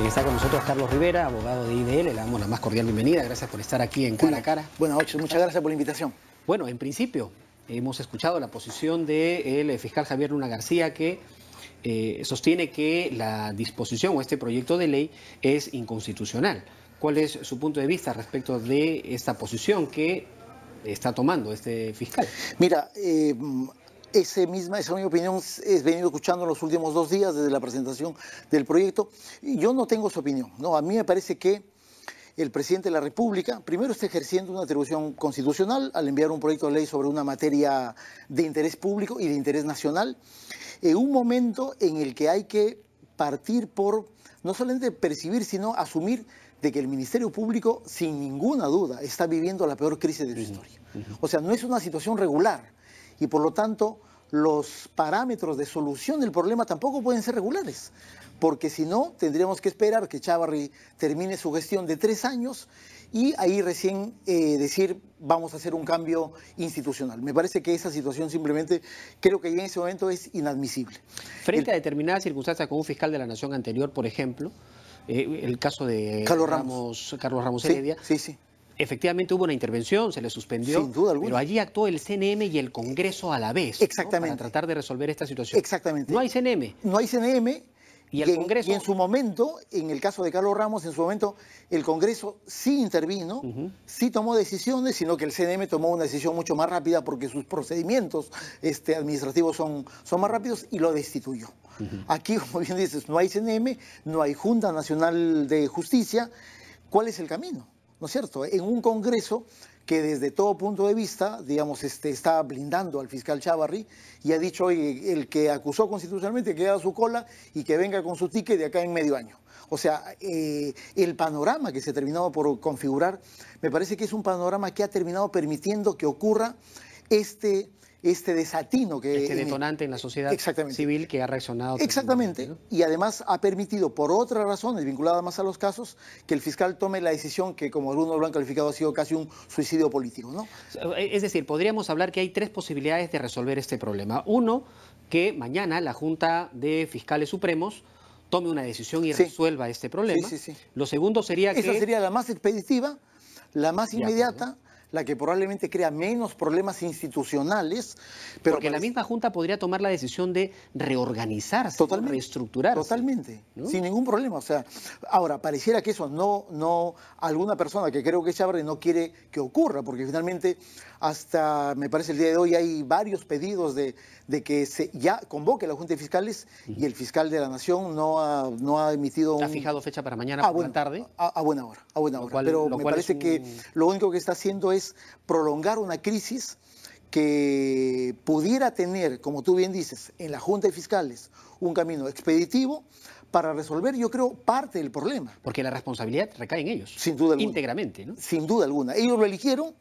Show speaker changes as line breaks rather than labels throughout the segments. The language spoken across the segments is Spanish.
Está con nosotros Carlos Rivera, abogado de IDL. Le damos la más cordial bienvenida. Gracias por estar aquí en Cara a Cara.
Buenas noches, muchas gracias por la invitación.
Bueno, en principio, hemos escuchado la posición del fiscal Javier Luna García, que sostiene que la disposición o este proyecto de ley es inconstitucional. ¿Cuál es su punto de vista respecto de esta posición que está tomando este fiscal?
Mira, esa misma opinión he venido escuchando en los últimos 2 días desde la presentación del proyecto. Yo no tengo su opinión, ¿no? A mí me parece que el presidente de la República primero está ejerciendo una atribución constitucional al enviar un proyecto de ley sobre una materia de interés público y de interés nacional, en un momento en el que hay que partir por no solamente percibir, sino asumir de que el Ministerio Público, sin ninguna duda, está viviendo la peor crisis de su historia. O sea, no es una situación regular y por lo tanto los parámetros de solución del problema tampoco pueden ser regulares, porque si no tendríamos que esperar que Chávarri termine su gestión de 3 años y ahí recién decir vamos a hacer un cambio institucional. Me parece que esa situación simplemente creo que ya en ese momento es inadmisible.
Frente a determinadas circunstancias con un fiscal de la Nación anterior, por ejemplo, el caso de
Carlos
Ramos Heredia,
sí.
Efectivamente hubo una intervención, se le suspendió,
sin duda alguna,
pero allí actuó el CNM y el Congreso a la vez,
exactamente,
¿no? Para tratar de resolver esta situación.
Exactamente.
No hay CNM.
No hay CNM.
Y el Congreso...
y en su momento, en el caso de Carlos Ramos, en su momento el Congreso sí intervino, sí tomó decisiones, sino que el CNM tomó una decisión mucho más rápida porque sus procedimientos administrativos son más rápidos y lo destituyó. Aquí, como bien dices, no hay CNM, no hay Junta Nacional de Justicia. ¿Cuál es el camino? ¿No es cierto? En un Congreso que desde todo punto de vista, digamos, está blindando al fiscal Chávarri y ha dicho, oye, el que acusó constitucionalmente que haga su cola y que venga con su ticket de acá en medio año. O sea, el panorama que se ha terminado por configurar, me parece que es un panorama que ha terminado permitiendo que ocurra este desatino que...
Este detonante en la sociedad civil que ha reaccionado.
Exactamente, ¿no? Y además ha permitido, por otras razones vinculadas más a los casos, que el fiscal tome la decisión que, como algunos lo han calificado, ha sido casi un suicidio político, ¿no?
Es decir, podríamos hablar que hay 3 posibilidades de resolver este problema. Uno, que mañana la Junta de Fiscales Supremos tome una decisión y resuelva este problema.
Sí.
Lo segundo sería que...
Esa sería la más expeditiva, la más inmediata, la que probablemente crea menos problemas institucionales. Pero
porque la misma Junta podría tomar la decisión de reorganizarse, reestructurarse.
Totalmente,
¿no?
Sin ningún problema. O sea, ahora, pareciera que eso no alguna persona que creo que es Chávarri no quiere que ocurra, porque finalmente hasta, me parece, el día de hoy hay varios pedidos de que se ya convoque la Junta de Fiscales y el fiscal de la Nación no ha emitido...
¿Ha fijado fecha para mañana por la tarde?
A buena hora, pero me parece que lo único que está haciendo es prolongar una crisis que pudiera tener, como tú bien dices, en la Junta de Fiscales un camino expeditivo para resolver, yo creo, parte del problema.
Porque la responsabilidad recae en ellos.
Sin duda alguna.
Íntegramente, ¿no?
Sin duda alguna. Ellos lo eligieron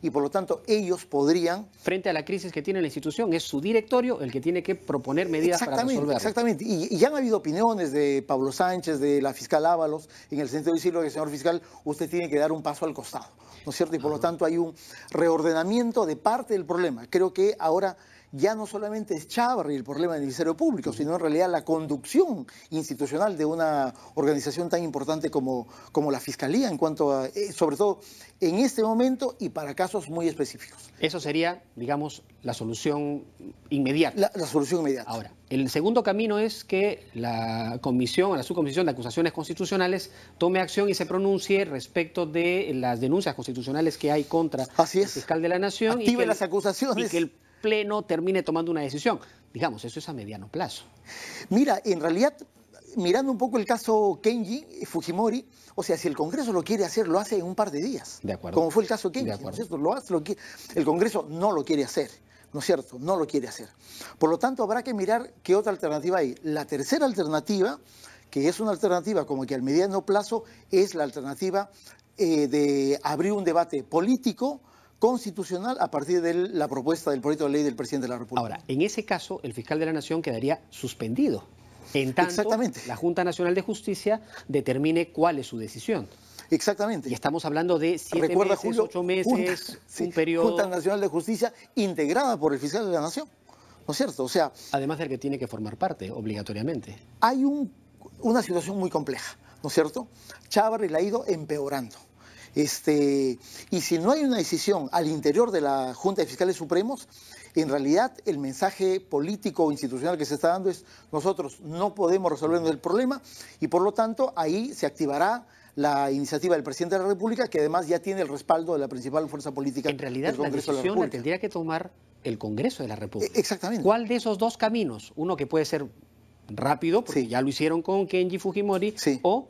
y por lo tanto ellos podrían...
Frente a la crisis que tiene la institución, es su directorio el que tiene que proponer medidas para resolverla.
Exactamente. Y ya han habido opiniones de Pablo Sánchez, de la fiscal Ábalos, en el sentido de decirle que, señor fiscal, usted tiene que dar un paso al costado, ¿no es cierto? Y por lo tanto hay un reordenamiento de parte del problema. Creo que ahora ya no solamente es Chávarri el problema del Ministerio Público, sino en realidad la conducción institucional de una organización tan importante como la Fiscalía, en cuanto a, sobre todo en este momento y para casos muy específicos.
Eso sería, digamos, la solución inmediata.
La solución inmediata.
Ahora, el segundo camino es que la subcomisión de acusaciones constitucionales tome acción y se pronuncie respecto de las denuncias constitucionales que hay contra el fiscal de la Nación.
Active las acusaciones.
Y que el Pleno termine tomando una decisión. Digamos, eso es a mediano plazo.
Mira, en realidad, mirando un poco el caso Kenji Fujimori, o sea, si el Congreso lo quiere hacer, lo hace en un par de días.
De acuerdo.
Como fue el caso Kenji, ¿no es cierto? Lo hace, el Congreso no lo quiere hacer, ¿no es cierto? No lo quiere hacer. Por lo tanto, habrá que mirar qué otra alternativa hay. La tercera alternativa, que es una alternativa como que al mediano plazo, es la alternativa de abrir un debate político constitucional a partir de la propuesta del proyecto de ley del presidente de la República.
Ahora, en ese caso, el fiscal de la Nación quedaría suspendido, en tanto la Junta Nacional de Justicia determine cuál es su decisión.
Exactamente.
Y estamos hablando de 7 meses, Julio, 8 meses, un periodo...
Junta Nacional de Justicia integrada por el fiscal de la Nación, ¿no es cierto? O sea...
Además del que tiene que formar parte, obligatoriamente.
Hay una situación muy compleja. ¿no es cierto? Chávarri la ha ido empeorando. Y si no hay una decisión al interior de la Junta de Fiscales Supremos, en realidad el mensaje político o institucional que se está dando es: nosotros no podemos resolver el problema, y por lo tanto ahí se activará la iniciativa del presidente de la República, que además ya tiene el respaldo de la principal fuerza política
en realidad,
del Congreso de la
decisión
República.
la tendría que tomar el Congreso de la República.
Exactamente.
¿Cuál de esos dos caminos? Uno que puede ser rápido, porque ya lo hicieron con Kenji Fujimori, o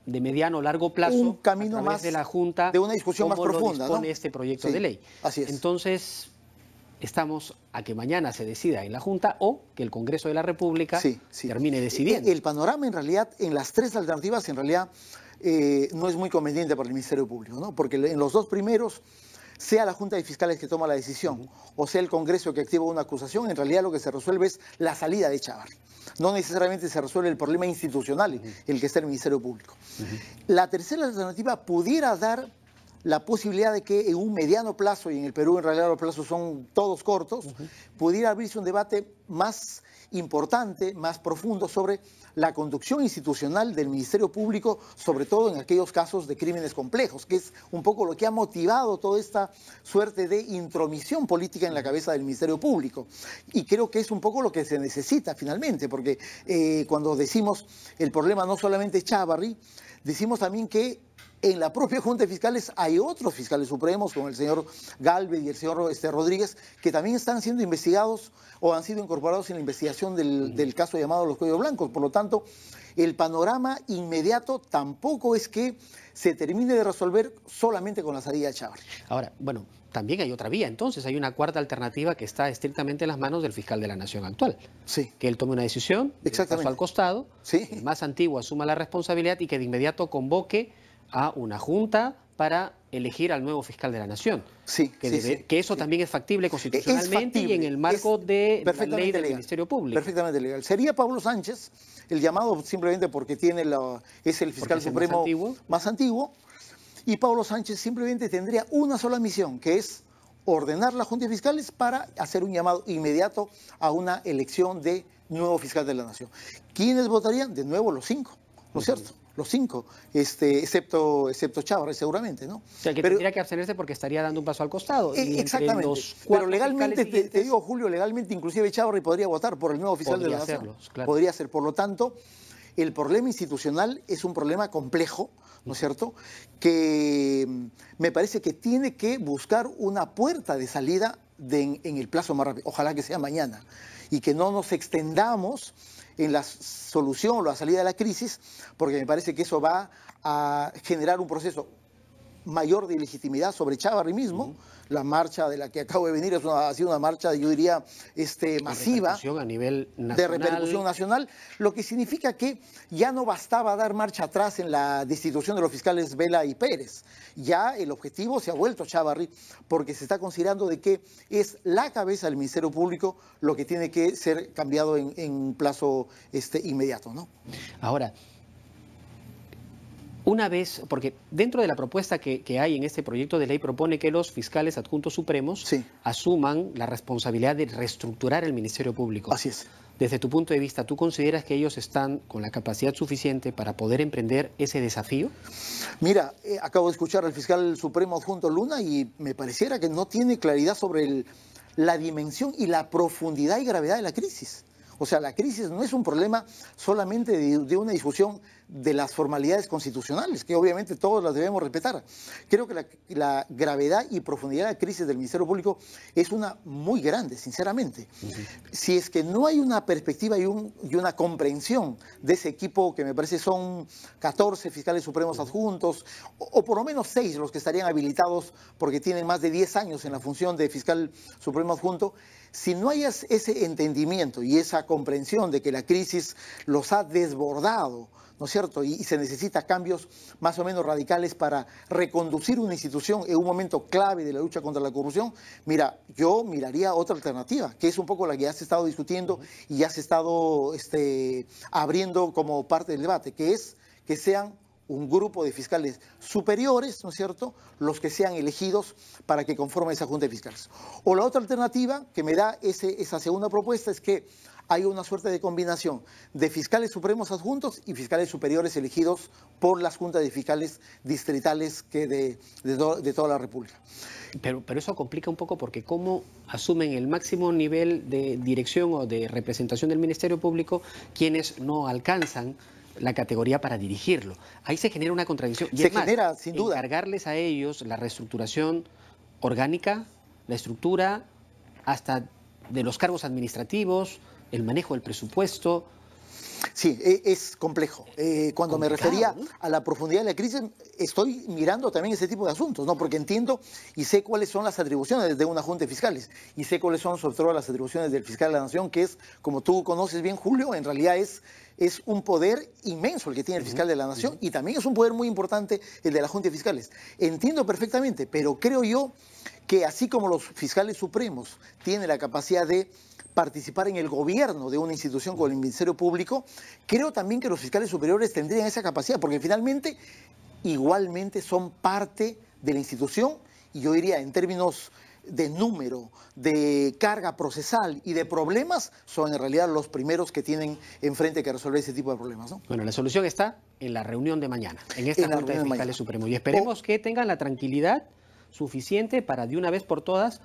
de mediano o largo plazo,
un camino
a través
más
de la Junta,
de una discusión más profunda,
lo dispone
¿no?
este proyecto de ley.
Así es.
Entonces, estamos a que mañana se decida en la Junta o que el Congreso de la República termine decidiendo.
El panorama, en realidad, en las tres alternativas, en realidad, no es muy conveniente para el Ministerio Público, ¿no? Porque en los dos primeros, sea la Junta de Fiscales que toma la decisión o sea el Congreso que activa una acusación, en realidad lo que se resuelve es la salida de Chávarri. No necesariamente se resuelve el problema institucional, el que está en el Ministerio Público. La tercera alternativa pudiera dar la posibilidad de que en un mediano plazo, y en el Perú en realidad los plazos son todos cortos, pudiera abrirse un debate más importante, más profundo sobre la conducción institucional del Ministerio Público, sobre todo en aquellos casos de crímenes complejos, que es un poco lo que ha motivado toda esta suerte de intromisión política en la cabeza del Ministerio Público. Y creo que es un poco lo que se necesita finalmente, porque cuando decimos el problema no solamente es Chávarri, decimos también que en la propia Junta de Fiscales hay otros fiscales supremos, como el señor Galvez y el señor Rodríguez, que también están siendo investigados o han sido incorporados en la investigación del caso llamado Los Cuellos Blancos. Por lo tanto, el panorama inmediato tampoco es que se termine de resolver solamente con la salida de Chávarri.
Ahora, bueno, también hay otra vía. Entonces, hay una cuarta alternativa que está estrictamente en las manos del fiscal de la Nación actual.
Sí.
Que él tome una decisión, paso al costado, el más antiguo asuma la responsabilidad y que de inmediato convoque a una junta para elegir al nuevo fiscal de la Nación. Que eso también es factible constitucionalmente y en el marco de la ley del Ministerio Público.
Perfectamente legal. Sería Pablo Sánchez, el llamado simplemente porque es el fiscal supremo más antiguo, y Pablo Sánchez simplemente tendría una sola misión, que es ordenar la Junta de Fiscales para hacer un llamado inmediato a una elección de nuevo fiscal de la Nación. ¿Quiénes votarían? De nuevo los 5, ¿no es cierto? Los 5, excepto Chávarri seguramente, ¿no?
O sea, que tendría que abstenerse porque estaría dando un paso al costado.
Exactamente, pero legalmente, te digo, Julio, legalmente inclusive Chávarri podría votar por el nuevo fiscal de la Nación. Claro. Podría ser, por lo tanto, el problema institucional es un problema complejo, ¿no es cierto?, que me parece que tiene que buscar una puerta de salida en el plazo más rápido, ojalá que sea mañana, y que no nos extendamos en la solución o la salida de la crisis, porque me parece que eso va a generar un proceso mayor de ilegitimidad sobre Chávarri mismo. La marcha de la que acabo de venir ha sido una marcha, yo diría, masiva,
a nivel nacional,
de repercusión nacional, lo que significa que ya no bastaba dar marcha atrás en la destitución de los fiscales Vela y Pérez. Ya el objetivo se ha vuelto Chávarri, porque se está considerando de que es la cabeza del Ministerio Público lo que tiene que ser cambiado en plazo inmediato, ¿no?
Ahora, una vez, porque dentro de la propuesta que hay en este proyecto de ley propone que los fiscales adjuntos supremos asuman la responsabilidad de reestructurar el Ministerio Público.
Así es.
Desde tu punto de vista, ¿tú consideras que ellos están con la capacidad suficiente para poder emprender ese desafío?
Mira, acabo de escuchar al fiscal supremo adjunto Luna y me pareciera que no tiene claridad sobre la dimensión y la profundidad y gravedad de la crisis. O sea, la crisis no es un problema solamente de una discusión de las formalidades constitucionales, que obviamente todos las debemos respetar. Creo que la gravedad y profundidad de la crisis del Ministerio Público es una muy grande, sinceramente. Si es que no hay una perspectiva y una comprensión de ese equipo, que me parece son 14 fiscales supremos adjuntos, o por lo menos 6 los que estarían habilitados porque tienen más de 10 años en la función de fiscal supremo adjunto, si no hay ese entendimiento y esa comprensión de que la crisis los ha desbordado, ¿no es cierto? Y se necesita cambios más o menos radicales para reconducir una institución en un momento clave de la lucha contra la corrupción. Mira, yo miraría otra alternativa, que es un poco la que ya se ha estado discutiendo y ya se ha estado abriendo como parte del debate, que es que sean un grupo de fiscales superiores, ¿no es cierto?, los que sean elegidos para que conformen esa Junta de Fiscales. O la otra alternativa que me da esa segunda propuesta es que hay una suerte de combinación de fiscales supremos adjuntos y fiscales superiores elegidos por las juntas de fiscales distritales de toda la República.
Pero eso complica un poco porque ¿cómo asumen el máximo nivel de dirección o de representación del Ministerio Público quienes no alcanzan la categoría para dirigirlo? Ahí se genera una contradicción. Y
se
es más,
genera, sin duda.
Encargarles a ellos la reestructuración orgánica, la estructura hasta de los cargos administrativos, el manejo del presupuesto.
Sí, es complejo. Cuando me refería a la profundidad de la crisis, estoy mirando también ese tipo de asuntos, ¿no? Porque entiendo y sé cuáles son las atribuciones de una junta de fiscales y sé cuáles son sobre todo las atribuciones del fiscal de la Nación, que es, como tú conoces bien, Julio, en realidad es un poder inmenso el que tiene el fiscal de la Nación y también es un poder muy importante el de la junta de fiscales. Entiendo perfectamente, pero creo yo que así como los fiscales supremos tienen la capacidad de participar en el gobierno de una institución como el Ministerio Público, creo también que los fiscales superiores tendrían esa capacidad, porque finalmente igualmente son parte de la institución y yo diría en términos de número, de carga procesal y de problemas, son en realidad los primeros que tienen enfrente que resolver ese tipo de problemas, ¿no?
Bueno, la solución está en la reunión de mañana, en esta Junta de Fiscales Supremos. Y esperemos que tengan la tranquilidad suficiente para de una vez por todas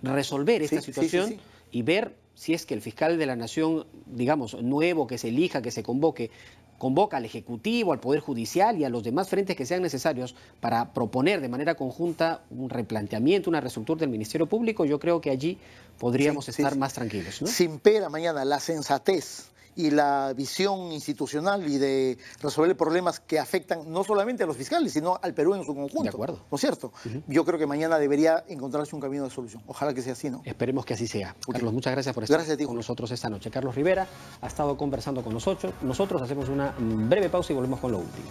resolver esta situación y ver si es que el fiscal de la Nación, digamos, nuevo, que se elija, que se convoca al Ejecutivo, al Poder Judicial y a los demás frentes que sean necesarios para proponer de manera conjunta un replanteamiento, una reestructura del Ministerio Público. Yo creo que allí podríamos estar más tranquilos, ¿no?
Si impera mañana la sensatez y la visión institucional y de resolver problemas que afectan no solamente a los fiscales, sino al Perú en su conjunto.
De acuerdo.
¿No es cierto? Yo creo que mañana debería encontrarse un camino de solución. Ojalá que sea así, ¿no?
Esperemos que así sea. Carlos, muchas gracias por estar con nosotros esta noche. Carlos Rivera ha estado conversando con nosotros. Nosotros hacemos una breve pausa y volvemos con lo último.